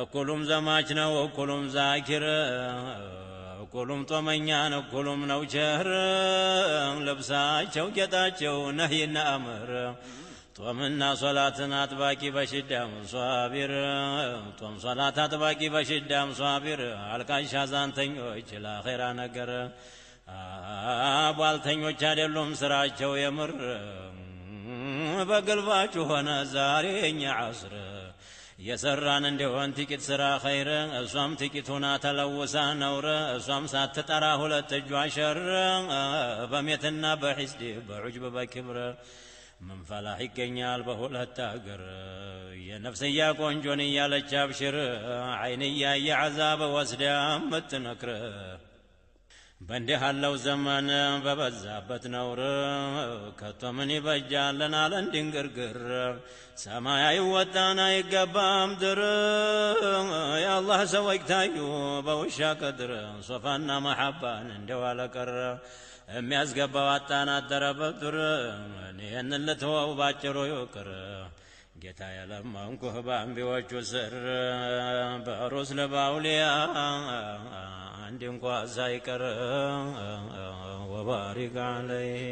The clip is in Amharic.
እኩሉም ዘማች ነው እኩሉም ዛኪር እኩሉም ጦመኛ ነው እኩሉም ነው ቸር ልብሳቸው ጌጣቸው ነህይና አምር ጦምና ሶላትን አጥባቂ በሽዳም ሷቢር ጦም ሶላት አጥባቂ በሽዳም ሷቢር አልቃሽ አዛንተኞች ለአኺራ ነገር ቧልተኞች አይደሉም ስራቸው የምር በግልባጩ ሆነ ዛሬ የኛ ዐስር የሰራን እንደሆን ጥቂት ስራ ኸይር እሷም ጥቂት ሆና ተለውሳ ነውር እሷም ሳትጠራ ሁለት እጇ ሸር በሜትና በሒስድ በዑጅብ በክብር من فلاح ይገኛል በሁለት አገር የነፍስያ ቆንጆን እያለች አብሽር ዓይንያ የዓዛብ ወስዳ ምትነክር በእንዲህ ያለው ዘመን በበዛበት ነውር ከቶ ምን ይበጃለን አለ እንድንግርግር ሰማይ አይወጣን አይገባም ድር የአላህ ሰዎች ታዩ በውሻ ቅድር ሶፋና መሐባን እንደዋለ ቀረ የሚያስገባው አጣን አደረበት ዱር ይህንን ልትወው ባጭሩ ይቅር ጌታ የለመንኩህ በአንቢዎቹ ስር በሩስል በአውሊያ አንድ እንኳ ሳይቀር ወባሪክ አለይህ